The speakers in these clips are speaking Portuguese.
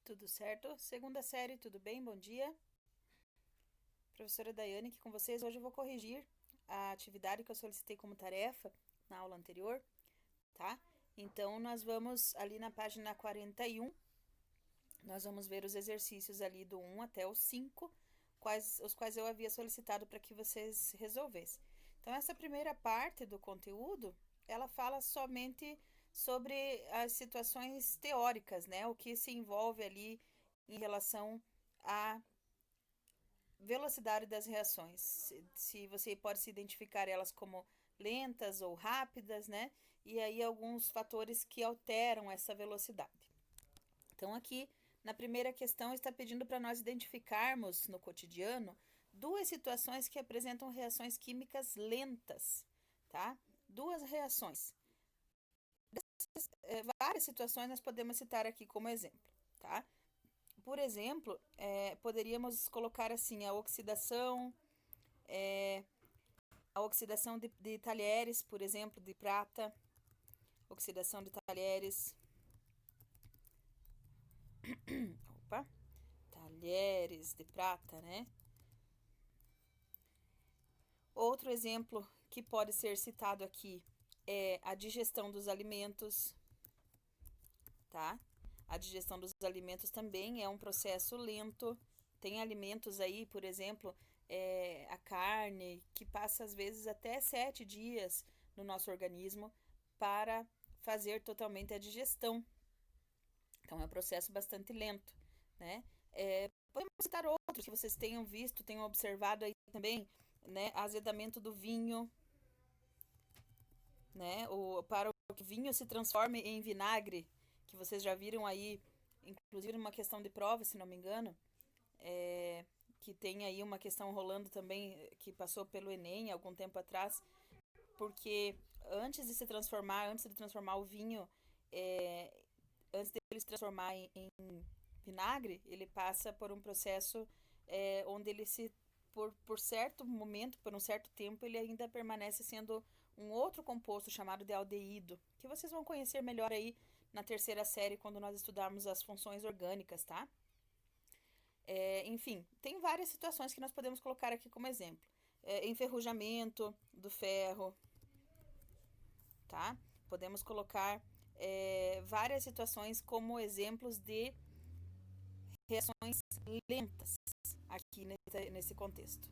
Tudo certo? Segunda série, tudo bem? Bom dia. Professora Daiane aqui com vocês. Hoje eu vou corrigir a atividade que eu solicitei como tarefa na aula anterior, tá? Então, nós vamos ali na página 41, nós vamos ver os exercícios ali do 1 até o 5, os quais eu havia solicitado para que vocês resolvessem. Então, essa primeira parte do conteúdo, ela fala somente sobre as situações teóricas, né? O que se envolve ali em relação à velocidade das reações. Se você pode se identificar elas como lentas ou rápidas, né? E aí alguns fatores que alteram essa velocidade. Então, aqui na primeira questão está pedindo para nós identificarmos no cotidiano duas situações que apresentam reações químicas lentas, tá? Duas reações. Várias situações nós podemos citar aqui como exemplo, tá? Por exemplo, poderíamos colocar assim a oxidação de talheres, por exemplo, de prata, oxidação de talheres, opa, talheres de prata, né? Outro exemplo que pode ser citado aqui é a digestão dos alimentos, tá? A digestão dos alimentos também é um processo lento. Tem alimentos aí, por exemplo, a carne, que passa às vezes até 7 dias no nosso organismo para fazer totalmente a digestão. Então, é um processo bastante lento, né? Podemos citar outros que vocês tenham visto, tenham observado aí também, né? Azedamento do vinho, né? Para que o vinho se transforme em vinagre, que vocês já viram aí, inclusive numa questão de prova, se não me engano, que tem aí uma questão rolando também, que passou pelo Enem algum tempo atrás, porque antes de transformar o vinho, é, antes de ele se transformar em vinagre, ele passa por um processo onde ele por certo momento, por um certo tempo, ele ainda permanece sendo um outro composto chamado de aldeído, que vocês vão conhecer melhor aí na terceira série, quando nós estudarmos as funções orgânicas, tá? Enfim, tem várias situações que nós podemos colocar aqui como exemplo. Enferrujamento do ferro, tá? Podemos colocar várias situações como exemplos de reações lentas aqui nesse contexto.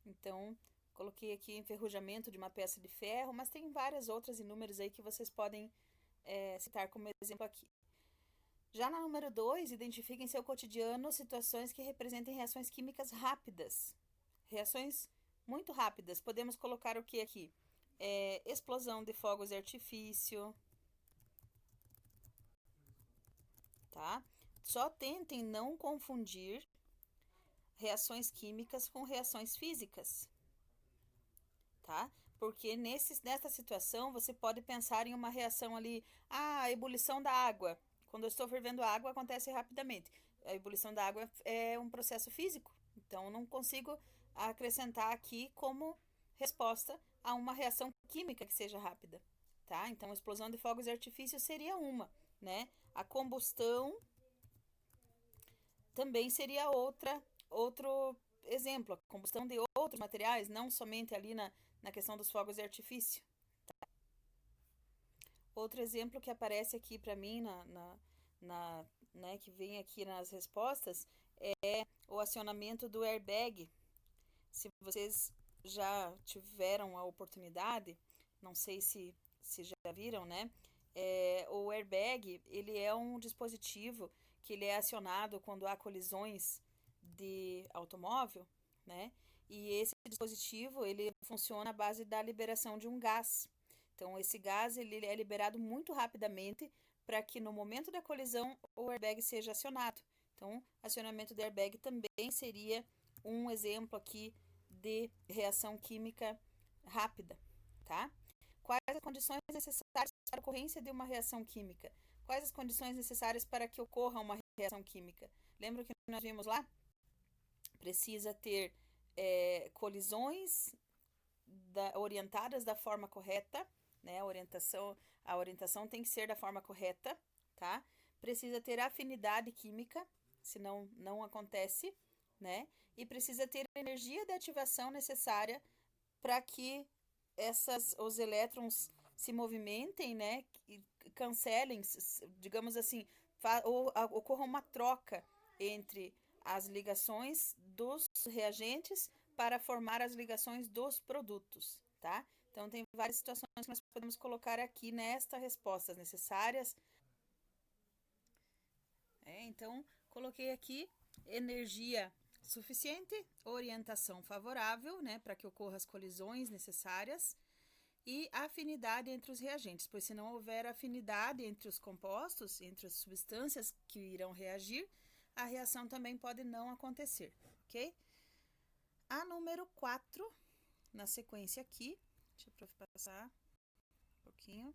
Então, coloquei aqui enferrujamento de uma peça de ferro, mas tem várias outras inúmeras aí que vocês podem citar como exemplo aqui. Já na número 2, identifique em seu cotidiano situações que representem reações químicas rápidas. Reações muito rápidas. Podemos colocar o que aqui? Explosão de fogos de artifício, tá? Só tentem não confundir reações químicas com reações físicas, tá? Porque nessa situação você pode pensar em uma reação ali, a ebulição da água. Quando eu estou fervendo a água, acontece rapidamente. A ebulição da água é um processo físico, então não consigo acrescentar aqui como resposta a uma reação química que seja rápida, tá? Então, a explosão de fogos de artifício seria uma, né? A combustão também seria outro exemplo, a combustão de outros materiais, não somente ali na questão dos fogos de artifício. Outro exemplo que aparece aqui para mim, né, que vem aqui nas respostas, é o acionamento do airbag. Se vocês já tiveram a oportunidade, não sei se já viram, né? O airbag, ele é um dispositivo que ele é acionado quando há colisões de automóvel, né? E esse dispositivo, ele funciona à base da liberação de um gás. Então, esse gás, ele é liberado muito rapidamente para que no momento da colisão o airbag seja acionado. Então, acionamento do airbag também seria um exemplo aqui de reação química rápida, tá? Quais as condições necessárias para a ocorrência de uma reação química? Quais as condições necessárias para que ocorra uma reação química? Lembra que nós vimos lá? Precisa ter colisões orientadas da forma correta, né? A orientação tem que ser da forma correta, tá? precisa ter afinidade química, senão não acontece, né? E precisa ter a energia de ativação necessária para que os elétrons se movimentem, né? E cancelem, digamos assim, ou ocorra uma troca entre as ligações dos reagentes para formar as ligações dos produtos, tá? Então, tem várias situações que nós podemos colocar aqui nesta respostas necessárias. Então, coloquei aqui energia suficiente, orientação favorável, né, para que ocorram as colisões necessárias e afinidade entre os reagentes, pois se não houver afinidade entre os compostos, entre as substâncias que irão reagir, a reação também pode não acontecer, ok? A número 4, na sequência aqui, deixa eu passar um pouquinho.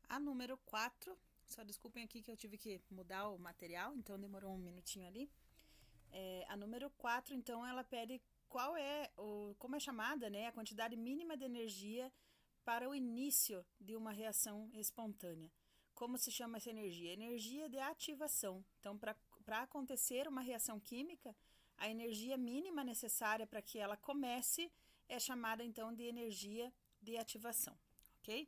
A número 4, só desculpem aqui que eu tive que mudar o material, então demorou um minutinho ali. A número 4, então, ela pede como é chamada, né, a quantidade mínima de energia para o início de uma reação espontânea. Como se chama essa energia? Energia de ativação. Então, para acontecer uma reação química, a energia mínima necessária para que ela comece é chamada, então, de energia de ativação, ok?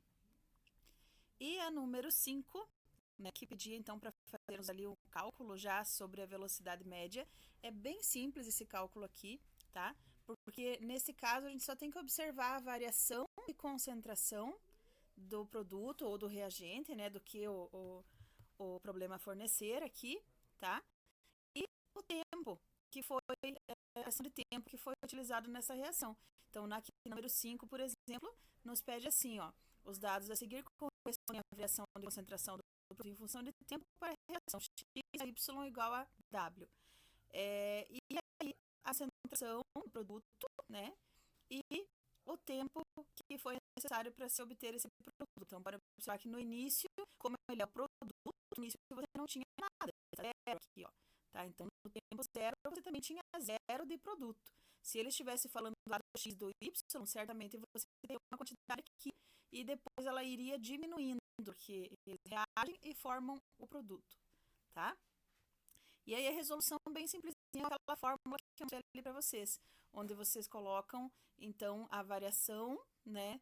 E a número 5, né, que pedia então para fazermos ali um cálculo já sobre a velocidade média. É bem simples esse cálculo aqui, tá? Porque nesse caso a gente só tem que observar a variação de concentração do produto ou do reagente, né, do que o problema fornecer aqui, tá? E o tempo que foi, a questão de tempo que foi utilizado nessa reação. Então, na número 5, por exemplo, nos pede assim, ó, os dados a seguir correspondem à variação de concentração do produto em função de tempo para a reação x a y igual a w. E aí, a concentração do produto, né, e o tempo que foi necessário para se obter esse produto. Então, para observar que no início, como ele é o produto, no início você não tinha nada, zero aqui, ó. Tá? Então, no tempo zero, você também tinha zero de produto. Se ele estivesse falando do lado x do y, certamente você teria uma quantidade aqui e depois ela iria diminuindo, porque eles reagem e formam o produto, tá? E aí a resolução bem simplesinha, aquela fórmula que eu mostrei ali para vocês, onde vocês colocam, então, a variação, né?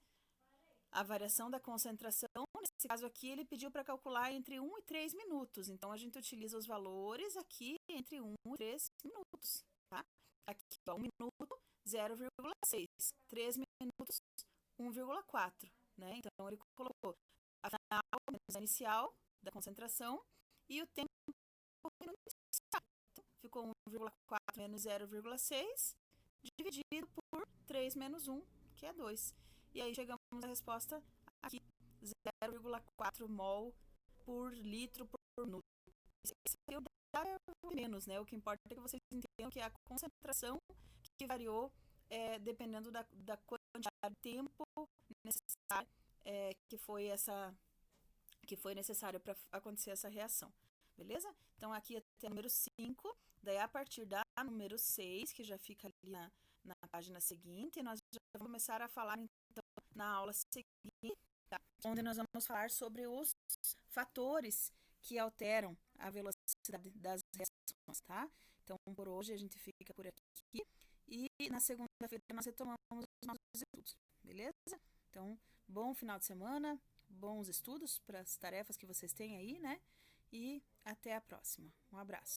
A variação da concentração, nesse caso aqui, ele pediu para calcular entre 1 e 3 minutos. Então, a gente utiliza os valores aqui entre 1 e 3 minutos, tá? Aqui, ó, 1 minuto, 0,6. 3 minutos, 1,4, né? Então, ele colocou, afinal, inicial da concentração e o tempo inicial. Então, ficou 1,4 menos 0,6 dividido por 3 menos 1, que é 2. E aí chegamos à resposta aqui, 0,4 mol por litro por minuto. Esse é o menos, né? O que importa é que vocês entendam que é a concentração que variou dependendo da quantidade de tempo necessário que foi necessário para acontecer essa reação. Beleza? Então aqui até o número 5, daí a partir da número 6, que já fica ali na página seguinte, nós já vamos começar a falar então na aula seguinte, tá? Onde nós vamos falar sobre os fatores que alteram a velocidade das reações, tá? Então, por hoje a gente fica por aqui e na segunda-feira nós retomamos os nossos estudos, beleza? Então, bom final de semana, bons estudos para as tarefas que vocês têm aí, né? E até a próxima. Um abraço.